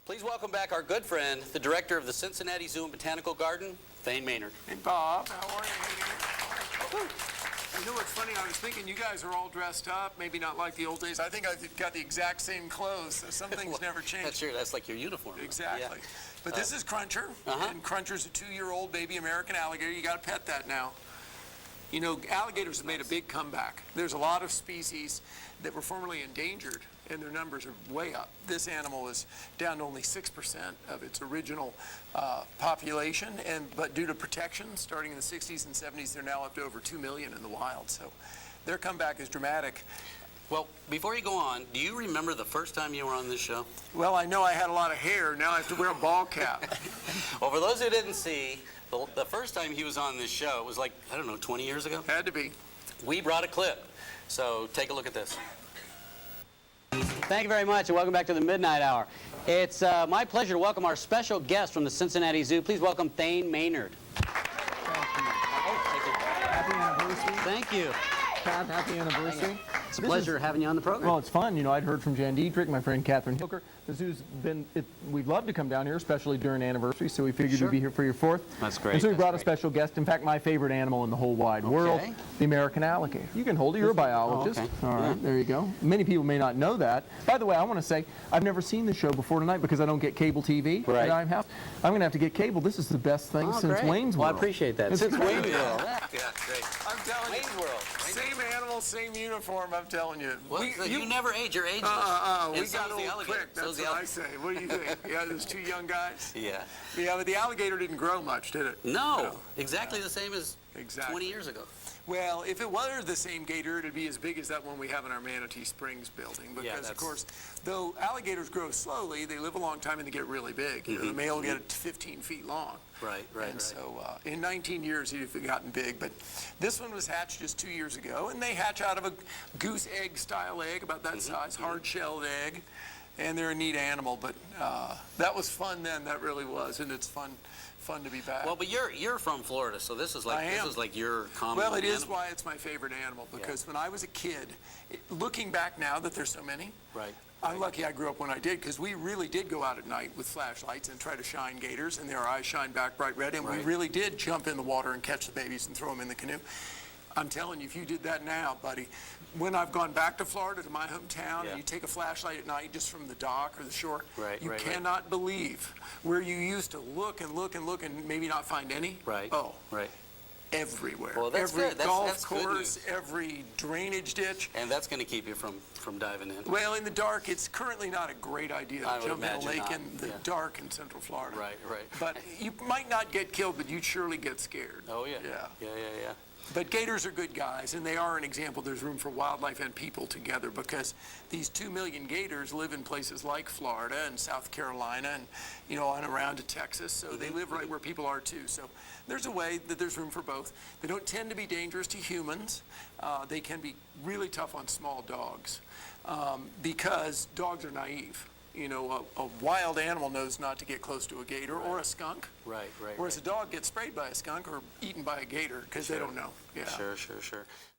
Please welcome back our good friend, the director of the Cincinnati Zoo and Botanical Garden, Thane Maynard. Hey, Bob. How are you? You know what's funny? I was thinking you guys are all dressed up, maybe not like the old days. I think I've got the exact same clothes, so some things never change. That's like your uniform. Exactly. Yeah. But this is Cruncher, and Cruncher's a 2-year-old baby American alligator. You got to pet that now. You know, alligators have made a big comeback. There's a lot of species that were formerly endangered, and their numbers are way up. This animal is down to only 6% of its original population, but due to protection, starting in the 60s and 70s, they're now up to over 2 million in the wild. So their comeback is dramatic. Well, before you go on, do you remember the first time you were on this show? Well, I know I had a lot of hair. Now I have to wear a ball cap. Well, for those who didn't see, the first time he was on this show was like, I don't know, 20 years ago? Had to be. We brought a clip, so take a look at this. Thank you very much, and welcome back to the Midnight Hour. It's my pleasure to welcome our special guest from the Cincinnati Zoo. Please welcome Thane Maynard. Happy anniversary. Thank you. Pat, happy anniversary. It's a pleasure having you on the program. Well, it's fun. You know, I'd heard from Jan Dietrich, my friend Catherine Hilker. The zoo's we'd love to come down here, especially during anniversary, so we figured you'd be here for your 4th. That's great. And so we brought a special guest, in fact, my favorite animal in the whole wide world, the American alligator. You can hold it, you're a biologist. Oh, okay. All right, there you go. Many people may not know that. By the way, I want to say, I've never seen the show before tonight because I don't get cable TV at our house. I'm going to have to get cable. This is the best thing since Wayne's World. Well, I appreciate that. Since Wayne's World. Yeah, great. I'm telling you. Wayne's World. Same animal, same uniform, I'm telling you. Well, you never age, you're ageless. We got old quick, that's what I say. What do you think? Yeah, those 2 young guys? Yeah. Yeah, but the alligator didn't grow much, did it? No, exactly the same as Exactly. 20 years ago. Well, if it were the same gator, it'd be as big as that one we have in our Manatee Springs building. Because, of course, though alligators grow slowly, they live a long time and they get really big. You know, the male will get to 15 feet long. Right. And so in 19 years, he'd have gotten big. But this one was hatched just 2 years ago, and they hatch out of a goose egg style egg, about that size, hard-shelled egg. And they're a neat animal, but that was fun then. That really was, and it's fun to be back. Well, but you're from Florida, so this is like your common. Well, it is animal. why it's my favorite animal, because when I was a kid, looking back now that there's so many, I'm lucky I grew up when I did, because we really did go out at night with flashlights and try to shine gators, and their eyes shine back bright red, and we really did jump in the water and catch the babies and throw them in the canoe. I'm telling you, if you did that now, buddy, when I've gone back to Florida, to my hometown, and you take a flashlight at night just from the dock or the shore, you cannot believe where you used to look and look and look and maybe not find any. Everywhere. Well, that's every good. golf course, every drainage ditch. And that's going to keep you from diving in. Well, in the dark, it's currently not a great idea to jump in a lake in the dark in Central Florida. Right. But you might not get killed, but you'd surely get scared. Oh, yeah. Yeah. But gators are good guys, and they are an example. There's room for wildlife and people together, because these 2 million gators live in places like Florida and South Carolina and, you know, on around to Texas. So they live right where people are too. So there's a way that there's room for both. They don't tend to be dangerous to humans. They can be really tough on small dogs because dogs are naive. You know, a wild animal knows not to get close to a gator or a skunk. Whereas a dog gets sprayed by a skunk or eaten by a gator because they don't know. Sure.